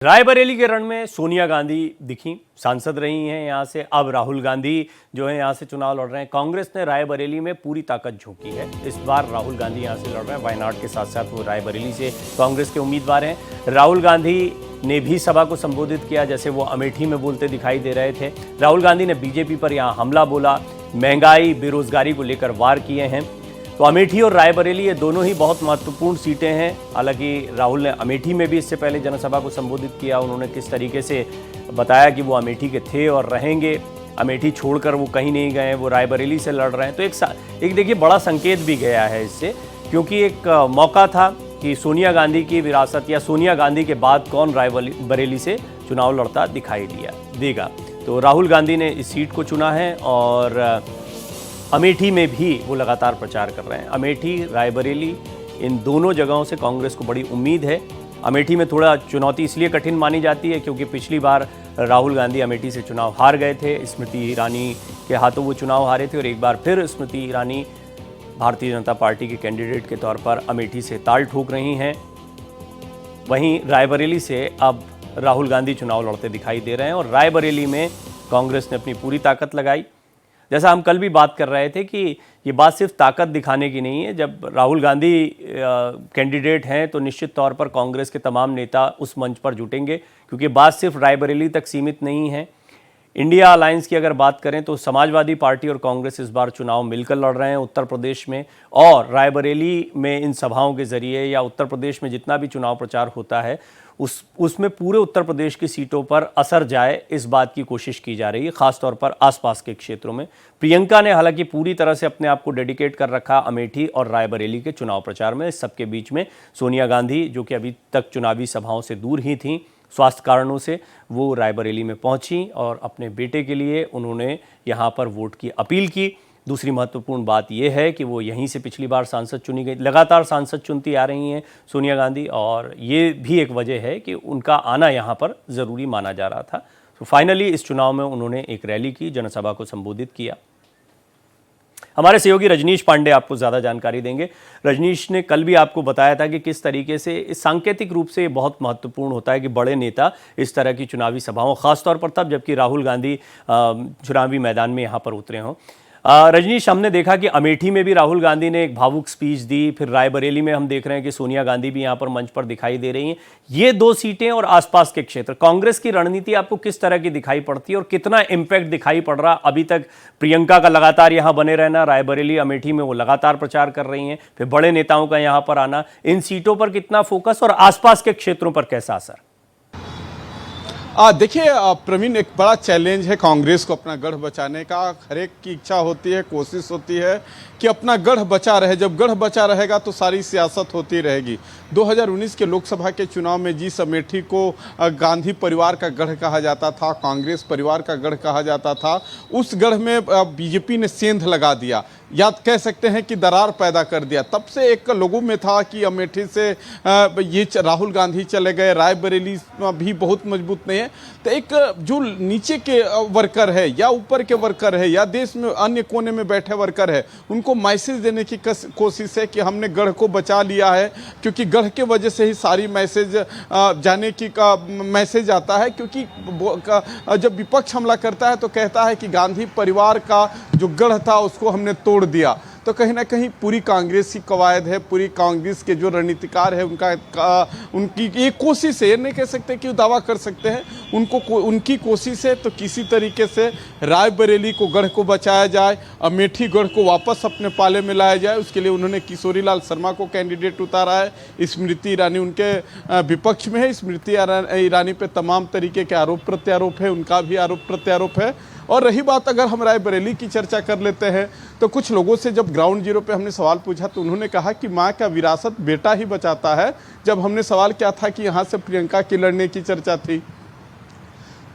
रायबरेली के रण में सोनिया गांधी दिखी, सांसद रही हैं यहाँ से। अब राहुल गांधी जो है यहाँ से चुनाव लड़ रहे हैं। कांग्रेस ने रायबरेली में पूरी ताकत झोंकी है। इस बार राहुल गांधी यहाँ से लड़ रहे हैं। वायनाड के साथ साथ वो रायबरेली से कांग्रेस के उम्मीदवार हैं। राहुल गांधी ने भी सभा को संबोधित किया, जैसे वो अमेठी में बोलते दिखाई दे रहे थे। राहुल गांधी ने बीजेपी पर यहाँ हमला बोला, महंगाई बेरोजगारी को लेकर वार किए हैं। तो अमेठी और रायबरेली ये दोनों ही बहुत महत्वपूर्ण सीटें हैं। हालांकि राहुल ने अमेठी में भी इससे पहले जनसभा को संबोधित किया। उन्होंने किस तरीके से बताया कि वो अमेठी के थे और रहेंगे, अमेठी छोड़कर वो कहीं नहीं गए, वो रायबरेली से लड़ रहे हैं। तो एक देखिए बड़ा संकेत भी गया है इससे, क्योंकि एक मौका था कि सोनिया गांधी की विरासत या सोनिया गांधी के बाद कौन रायबरेली से चुनाव लड़ता दिखाई देगा। तो राहुल गांधी ने इस सीट को चुना है और अमेठी में भी वो लगातार प्रचार कर रहे हैं। अमेठी, रायबरेली, इन दोनों जगहों से कांग्रेस को बड़ी उम्मीद है। अमेठी में थोड़ा चुनौती इसलिए कठिन मानी जाती है क्योंकि पिछली बार राहुल गांधी अमेठी से चुनाव हार गए थे। स्मृति ईरानी के हाथों वो चुनाव हारे थे और एक बार फिर स्मृति ईरानी भारतीय जनता पार्टी के कैंडिडेट के तौर पर अमेठी से ताल ठोक रही हैं। वहीं रायबरेली से अब राहुल गांधी चुनाव लड़ते दिखाई दे रहे हैं और रायबरेली में कांग्रेस ने अपनी पूरी ताकत लगाई। जैसा हम कल भी बात कर रहे थे कि ये बात सिर्फ ताकत दिखाने की नहीं है। जब राहुल गांधी कैंडिडेट हैं तो निश्चित तौर पर कांग्रेस के तमाम नेता उस मंच पर जुटेंगे, क्योंकि बात सिर्फ रायबरेली तक सीमित नहीं है। इंडिया अलायंस की अगर बात करें तो समाजवादी पार्टी और कांग्रेस इस बार चुनाव मिलकर लड़ रहे हैं उत्तर प्रदेश में, और रायबरेली में इन सभाओं के जरिए या उत्तर प्रदेश में जितना भी चुनाव प्रचार होता है उसमें पूरे उत्तर प्रदेश की सीटों पर असर जाए, इस बात की कोशिश की जा रही है, खासतौर पर आसपास के क्षेत्रों में। प्रियंका ने हालांकि पूरी तरह से अपने आप को डेडिकेट कर रखा अमेठी और रायबरेली के चुनाव प्रचार में। इस सबके बीच में सोनिया गांधी, जो कि अभी तक चुनावी सभाओं से दूर ही थीं स्वास्थ्य कारणों से, वो रायबरेली में पहुंची और अपने बेटे के लिए उन्होंने यहाँ पर वोट की अपील की। दूसरी महत्वपूर्ण बात यह है कि वो यहीं से पिछली बार सांसद चुनी गई। लगातार सांसद चुनती आ रही हैं सोनिया गांधी, और ये भी एक वजह है कि उनका आना यहाँ पर ज़रूरी माना जा रहा था। तो फाइनली इस चुनाव में उन्होंने एक रैली की, जनसभा को संबोधित किया। हमारे सहयोगी रजनीश पांडे आपको ज़्यादा जानकारी देंगे। रजनीश ने कल भी आपको बताया था कि किस तरीके से इस सांकेतिक रूप से बहुत महत्वपूर्ण होता है कि बड़े नेता इस तरह की चुनावी सभाओं, खासतौर पर तब जबकि राहुल गांधी चुनावी मैदान में यहाँ पर उतरे हों। रजनीश, हमने देखा कि अमेठी में भी राहुल गांधी ने एक भावुक स्पीच दी, फिर रायबरेली में हम देख रहे हैं कि सोनिया गांधी भी यहाँ पर मंच पर दिखाई दे रही हैं। ये दो सीटें और आसपास के क्षेत्र, कांग्रेस की रणनीति आपको किस तरह की दिखाई पड़ती है और कितना इम्पैक्ट दिखाई पड़ रहा? अभी तक प्रियंका का लगातार यहाँ बने रहना, रायबरेली अमेठी में वो लगातार प्रचार कर रही हैं, फिर बड़े नेताओं का यहाँ पर आना, इन सीटों पर कितना फोकस और आसपास के क्षेत्रों पर कैसा असर? देखिए प्रवीण, एक बड़ा चैलेंज है कांग्रेस को अपना गढ़ बचाने का। हर एक की इच्छा होती है, कोशिश होती है कि अपना गढ़ बचा रहे। जब गढ़ बचा रहेगा तो सारी सियासत होती रहेगी। 2019 के लोकसभा के चुनाव में जिस अमेठी को गांधी परिवार का गढ़ कहा जाता था, कांग्रेस परिवार का गढ़ कहा जाता था, उस गढ़ में बीजेपी ने सेंध लगा दिया, या कह सकते हैं कि दरार पैदा कर दिया। तब से एक लोगों में था कि अमेठी से ये राहुल गांधी चले गए, रायबरेली भी बहुत मजबूत नहीं है। तो एक जो नीचे के वर्कर है या ऊपर के वर्कर है या देश में अन्य कोने में बैठे वर्कर है, उनको मैसेज देने की कोशिश है कि हमने गढ़ को बचा लिया है, क्योंकि गढ़ के वजह से ही सारी मैसेज जाने की का मैसेज आता है। क्योंकि जब विपक्ष हमला करता है तो कहता है कि गांधी परिवार का जो गढ़ था उसको हमने तोड़ दिया। तो कहीं ना कहीं पूरी कांग्रेस की कवायद है, पूरी कांग्रेस के जो रणनीतिकार है उनकी ये कोशिश है, ये नहीं कह सकते कि दावा कर सकते हैं, उनकी कोशिश है तो किसी तरीके से रायबरेली को गढ़ को बचाया जाए, अमेठी गढ़ को वापस अपने पाले में लाया जाए। उसके लिए उन्होंने किशोरी लाल शर्मा को कैंडिडेट उतारा है। स्मृति ईरानी उनके विपक्ष में है। स्मृति ईरानी पे तमाम तरीके के आरोप प्रत्यारोप है, उनका भी आरोप प्रत्यारोप है। और रही बात अगर हम रायबरेली की चर्चा कर लेते हैं तो कुछ लोगों से जब ग्राउंड जीरो पे हमने सवाल पूछा तो उन्होंने कहा कि माँ का विरासत बेटा ही बचाता है। जब हमने सवाल किया था कि यहाँ से प्रियंका की लड़ने की चर्चा थी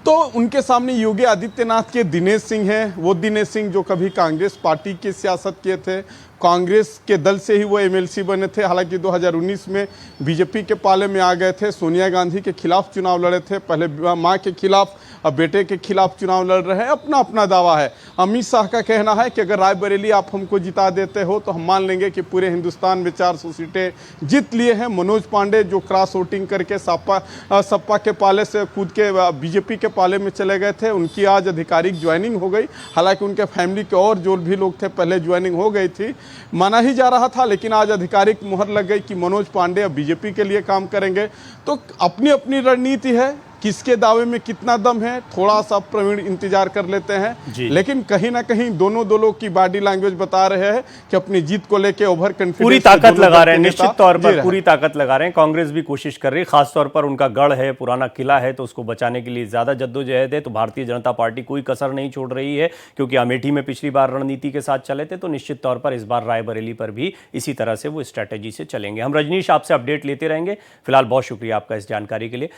तो उनके सामने योगी आदित्यनाथ के दिनेश सिंह हैं। वो दिनेश सिंह जो कभी कांग्रेस पार्टी की सियासत किए थे, कांग्रेस के दल से ही वो एमएलसी बने थे। हालांकि 2019 में बीजेपी के पाले में आ गए थे, सोनिया गांधी के खिलाफ चुनाव लड़े थे, पहले मां के खिलाफ, अब बेटे के खिलाफ चुनाव लड़ रहे हैं। अपना अपना दावा है। अमित शाह का कहना है कि अगर रायबरेली आप हमको जिता देते हो तो हम मान लेंगे कि पूरे हिंदुस्तान में 400 सीटें जीत लिए हैं। मनोज पांडे जो क्रॉस वोटिंग करके सपा के पाले से कूद के बीजेपी के पाले में चले गए थे, उनकी आज आधिकारिक ज्वाइनिंग हो गई। हालांकि उनके फैमिली के और जो भी लोग थे पहले ज्वाइनिंग हो गई थी, माना ही जा रहा था, लेकिन आज आधिकारिक मुहर लग गई कि मनोज पांडे अब बीजेपी के लिए काम करेंगे। तो अपनी अपनी रणनीति है, किसके दावे में कितना दम है, थोड़ा सा प्रवीण इंतजार कर लेते हैं। लेकिन कहीं ना कहीं दोनों दलों की बॉडी लैंग्वेज बता रहे हैं कि अपनी जीत को लेके ओवर कॉन्फिडेंस पूरी ताकत लगा रहे हैं, निश्चित तौर पर पूरी ताकत लगा रहे हैं। कांग्रेस भी कोशिश कर रही है, खासतौर पर उनका गढ़ है, पुराना किला है, तो उसको बचाने के लिए ज्यादा जद्दोजहद है। तो भारतीय जनता पार्टी कोई कसर नहीं छोड़ रही है, क्योंकि अमेठी में पिछली बार रणनीति के साथ चले थे, तो निश्चित तौर पर इस बार रायबरेली पर भी इसी तरह से वो स्ट्रैटेजी से चलेंगे। हम रजनीश आपसे अपडेट लेते रहेंगे। फिलहाल बहुत शुक्रिया आपका इस जानकारी के लिए।